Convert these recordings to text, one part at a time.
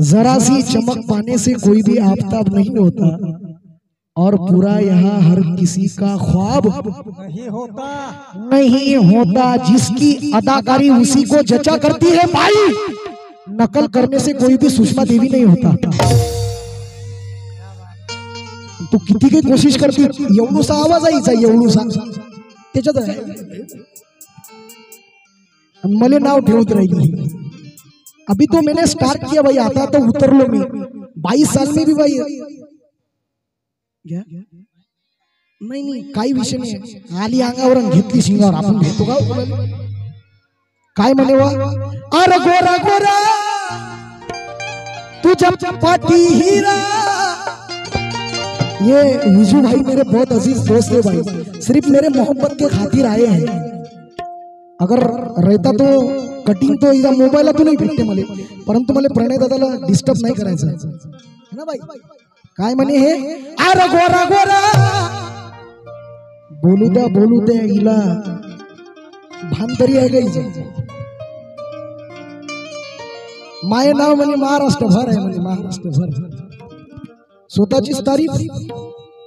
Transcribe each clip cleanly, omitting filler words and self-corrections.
जरा सी चमक पाने से कोई भी आफताब नहीं होता और पूरा यहाँ हर किसी का ख्वाब नहीं होता। जिसकी अदाकारी उसी को जचा करती है भाई, नकल करने से कोई भी सुषमा देवी नहीं होता। तू किती काही कोशिश करती, एवढूसा आवाज यायचा, एवढूसा त्याच्यात मले नाव ठेवत राहिली। अभी तो मैंने स्टार्ट किया भाई, आता तो उतरलो मी। 22 साल में भी भाई नाही काही विषय नाही। आली अंगावर घेतली शिंगावर, आपण घेतो का काय म्हणे वा? अरे गोरा गोरा तुझ्या पाठी हीरा। ये विजू भाई मेरे बहुत अजीज दोस्त है भाई, सिर्फ मेरे मोहब्बत के खातिर आए हैं। अगर रहता तो कटिंग तो इधर मोबाईल तो नाही भेटते मले, परंतु मला प्रणय दादाला डिस्टर्ब नाही करायचं है ना भाई। काय म्हणे हे? अरे गोरा गोरा बोलू द्या हिला भान तरी आहे का? माय नाव म्हणे महाराष्ट्रभर आहे, म्हणे महाराष्ट्रभर। स्वतःचीच तारीफ,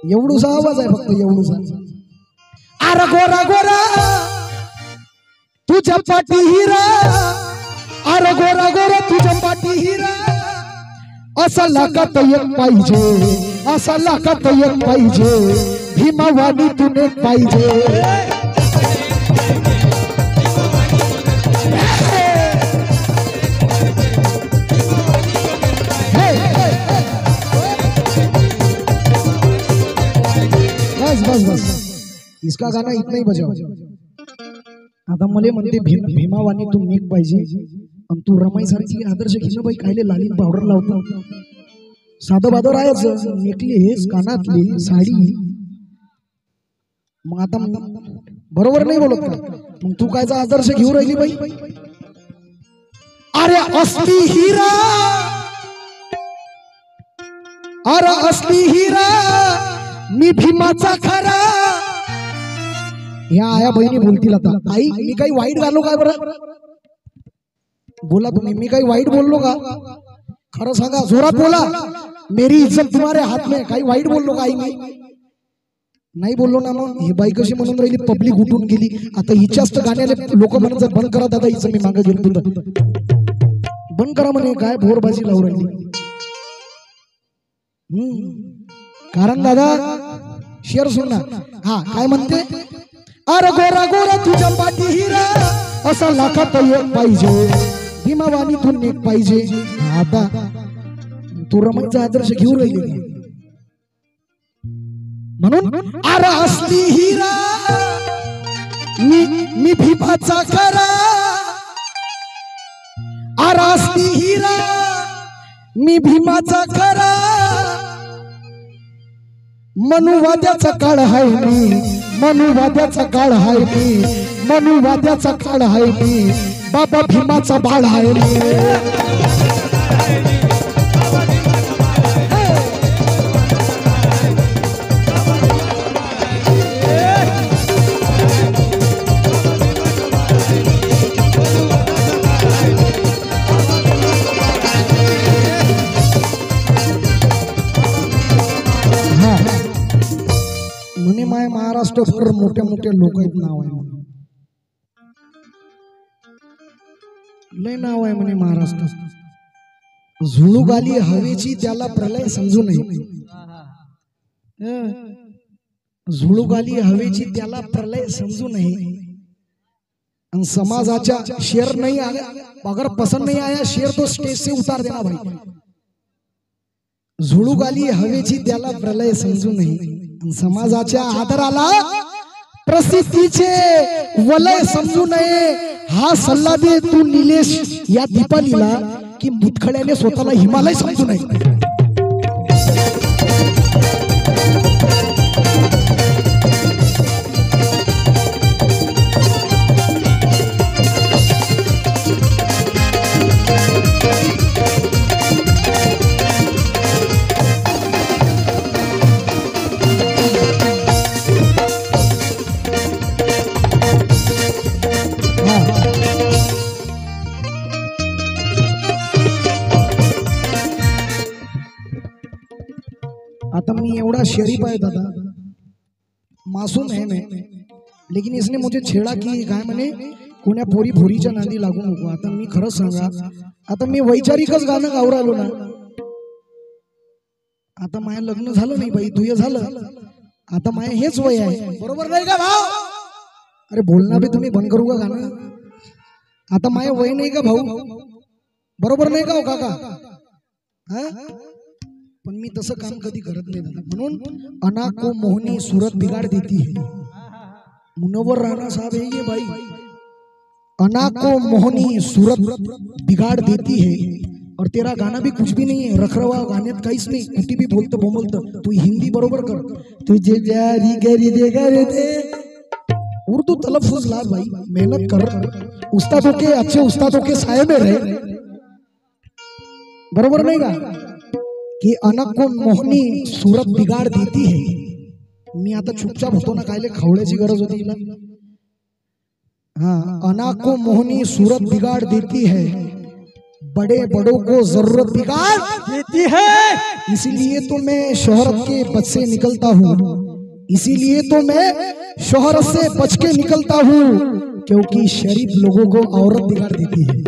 एवढूसा आवाज आहे फक्त, एवढूसा। अरे गोरा गोरा तुझ्या पाठी हिरा, अरे गोरा गोरा तुझ्या पाठी हिरा। असा लाखात एक पाहिजे, असा लाखात एक पाहिजे, भीमावानी तुने पाहिजे। बस बस इसका गाना इतना ही बजाओ। आता मले म्हणते भीमावानी तू नीक पाहिजे, आणि तू रमाई सारखी आदर्श घेणं बाई, कायले लाली पावडर लावतो, साधं बादं राहायचं, नेकलेस कानातली साडी। मग आता बरोबर नाही बोलत का? मग तू कायचा आदर्श घेऊ राहिली बाई? अरे असली हिरा, अरे असली हिरा मी भीमाचा खरा। या आया बहिणी बोलतील आता, आई मी काही वाईट घालो काय बरं? बोला तुम्ही, मी काही वाईट बोललो का? खरं सांगा, जोरात बोला। मेरी इज्जत तुम्हारे हाथ में, काही वाईट बोललो का आई? मी नाही बोललो ना। मग ही बाई कशी म्हणून राहिली, पब्लिक उठून गेली। आता हिच्याच गाण्याला लोक म्हणत बंद करा दादा, हिचं मी मागे गेलो, बंद करा म्हणे, काय भोरबाजी लावून राहिली। कारण दादा शेअर सुन ना, हा काय म्हणते? अरे गोरा गोरा तुझ्या पाठी हिरा, असा लाखात एक पाहिजे, भीमावानी तू नीक पाहिजे। आता तू रमाईचा आदर्श घेऊ राहिली म्हणून। अरे असली हिरा मी भीमाचा खरा, अरे असली हिरा मी भीमाचा खरा। मनुवाद्याचा काळ आहे मी, मनुवाद्याचा काळ आहे मी, मनुवाद्याचा काळ आहे मी, बाबा भीमाचा बाळ आहे मी। म्हणे माय महाराष्ट्रभर मोठ्या मोठ्या लोक आहेत, नाव आहे, लय नाव आहे म्हणे महाराष्ट्रात। झुळूक आली हवेची त्याला प्रलय समजू नये, झुळूक आली हवेची त्याला प्रलय समजू नये। समाजाच्या शेर नहीं आया, अगर पसंद नहीं आया शेर तो स्टेज से उतार देना भाई। झुळूक आली हवेची त्याला प्रलय समजू नये, समाजाच्या आदराला प्रसिद्धीचे वलय समजू नये। हा सल्ला दे तू निलेश या दीपालीला, की मुतखड्याने स्वतःला हिमालय समजू नये। आता मी एवढा शरीफ आहे दादा, मासूम है मैं, लेकिन इसने मुझे छेडा की काय म्हणे कोण्या पोरी भोरीच्या नांदी लागू नको. आता मी खरंच सांगा, आता मी वैचारिकच गाणं गाऊ राहिलो ना. आता माझं लग्न झालं नाही बाई, तुझं झालं, आता माझं हेच वय आहे, बरोबर नाही का भाऊ? अरे बोलना भी तुम्ही बंद करू का गाणं? आता माझं वय नाही का भाऊ, बरोबर नाही का हो काका? हा, पण मी तसं काम कधी करत नाही दादा. म्हणून अना को मोहनी सूरत बिगाड़ देती है. मुनव्वर राणा साहब है ये भाई. अना को मोहनी सूरत बिगाड़ देती है. और तेरा गाना भी कुछ भी नहीं है, रखरवा गाण्यात काहीच नाही, कुठे भी बोलतं बोमलतं. तू हिंदी बरोबर कर. तुझे प्यारी गरी दे गर दे, उर्दू तलफ्फुज ला भाई, मेहनत कर. उस्तादों के अच्छे उस्तादों के साये में रहे, बरोबर नाही का? की अनक को मोहनी सूरत बिगाड़ देती है. मी आता चुपचाप होतो ना, कायले खवळ्याची गरज होती हिला. हाँ, अना को मोहनी सूरत बिगाड़ देती है, बड़े बड़ों को जरूरत बिगाड़ देती है. इसीलिए तो मैं शोहरत के बच से निकलता हूँ, इसीलिए तो मैं शोहरत से बच के निकलता हूँ, क्योंकि शरीफ लोगों को औरत बिगाड़ देती है.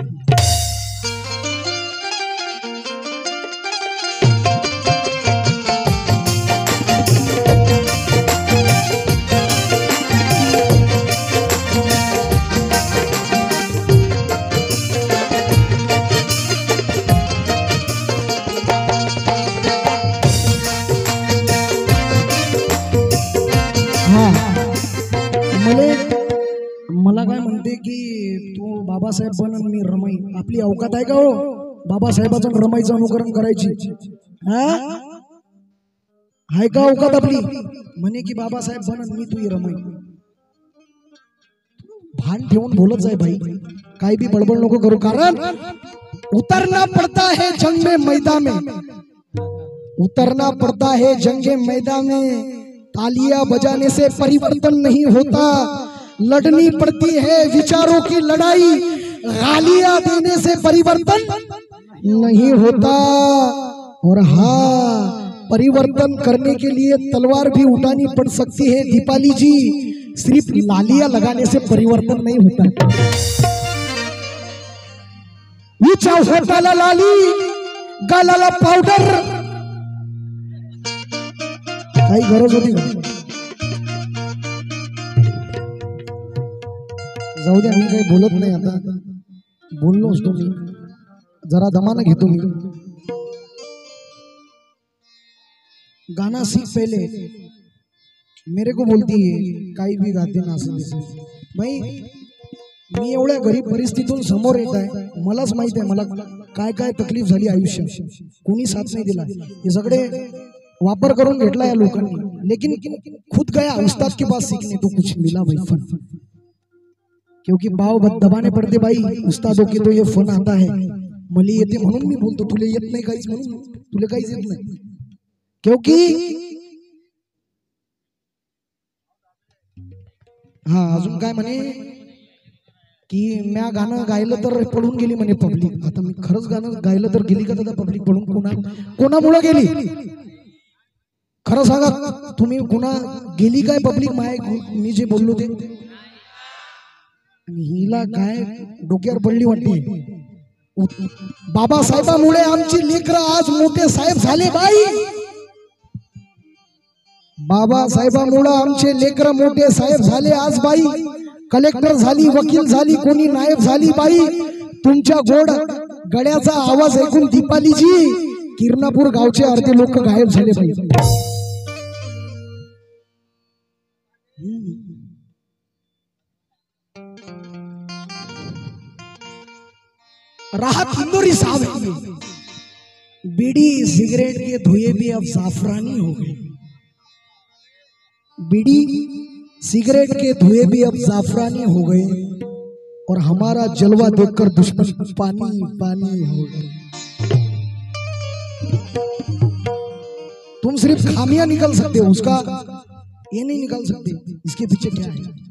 मला काय म्हणते की तू बाबासाहेब बन आणि मी रमाई. आपली अवकात आहे का हो बाबासाहेबाचं रमाईचं अनुकरण करायची? हा, आहे का अवकात आपली? म्हणे की बाबासाहेब बन आणि मी तू रमाई. भान ठेवून बोलत जाय भाई, काय भी बडबड नको करू. कारण उतरना पड़ता है जंग में मैदान में, उतरना पड़ता है जंग मैदान में. तालियां बजाने से परिवर्तन नहीं होता, लड़नी पड़ती है विचारों की लड़ाई. गालियां देने से परिवर्तन नहीं होता. और हाँ, परिवर्तन करने के लिए तलवार भी उठानी पड़ सकती है दीपाली जी. सिर्फ लालियां लगाने से परिवर्तन नहीं होता. विचा होटाला लाली, गालाला पावडर, काही गरज होती का? जाऊ द्या, मी काही बोलत नाही. आता बोललो असतो मी, जरा दमानं घेतो मी. गाना सीख पहले, मेरे को बोलती है काही भी गाते ना असं भाई. मी एवढ्या गरीब परिस्थितीतून समोर येत आहे, मलाच माहित आहे मला काय काय तकलीफ झाली आयुष्यात. कोणी साथ नहीं दिला, हे सगळे वापर करून घेतला या लोकांनी. लेकिन खुद गया उस्ताद के पास सीखने, तो कुछ मिला भाई फन. क्योंकि भाव दबाने पड़ते भाई उस्तादों के, तो ये फन आता है. मले येते म्हणून मी बोलतो, तुले येत नाही काहीच म्हणून तुले काहीच येत नाही. क्योंकि हा, अजून काय म्हणे की म्या गाणं गायलं तर पळून गेली म्हणे पब्लिक. आता मी खरंच गाणं गायलं तर गेली का दादा पब्लिक पळून? कोणामुळे गेली खरं सांगा तुम्ही? कुणा गेली काय पब्लिक? मी जे बोललो ते हिला काय डोक्यावर पडली वाटते. बाबासाहेबांमुळे आमची लेकरं आज मोठे साहेब झाले बाई. बाबासाहेबांमुळे आमचे लेकरं मोठे साहेब झाले आज बाई. कलेक्टर झाली, वकील झाली, कोणी नायब झाली बाई. तुमच्या गोड गड्याचा आवाज ऐकून दीपालीजी किरणापूर गावचे अर्धे लोक गायब झाले बाई. राहत इंदौरी साहब है, बीड़ी सिगरेट के धुएं भी अब जाफरानी हो गए. बीड़ी सिगरेट के धुएं भी अब जाफरानी हो गए, और हमारा जलवा देखकर दुश्मन पानी पानी हो गए. तुम सिर्फ खामियां निकल सकते हो, उसका ये नहीं निकल सकते. इसके पीछे क्या है?